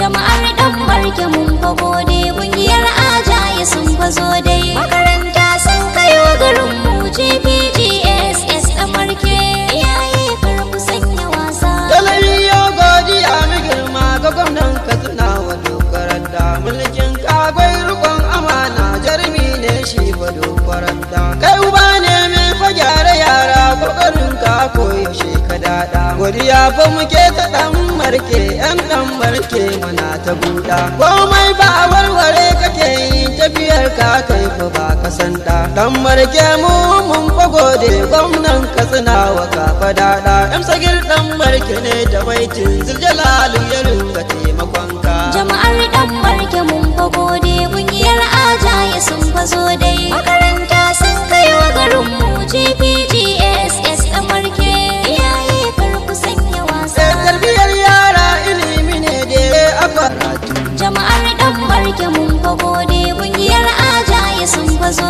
jama'ar dan barke mun fa gode kungiyar ajaye sun fazo dai makaranta sun kayo garin mu GPGSS dan barke iyaye kar ku sanya wasa Daliliyo godiya mu girma ga gwamnan Katsina wa dokaranta mulkin kagwai rukon amana jarmi ne shi wa dokaranta kai uba ne mai fa gyara yara kokarin ka koyaushe ka dada godiya fa muke ta dan marke yan dan marke muna ta buɗa komai ba warware kake yi tafiyar ka kai fa ba ka sanda dan marke mu mun fa gode gwamnan Katsina wa ka fa dada yan sagir dan marke ne da baitin Zuljalalu ya ringa taimakon ka jama'ar dan barke mun fa gode kungiyar ajaye sun fazo dai makaranta sun kayo garin mu GPGSS dan barke iyaye kar ku sanya wasa tarbiyar yara ilimi ne da a karatu jama'ar dan barke mun fa gode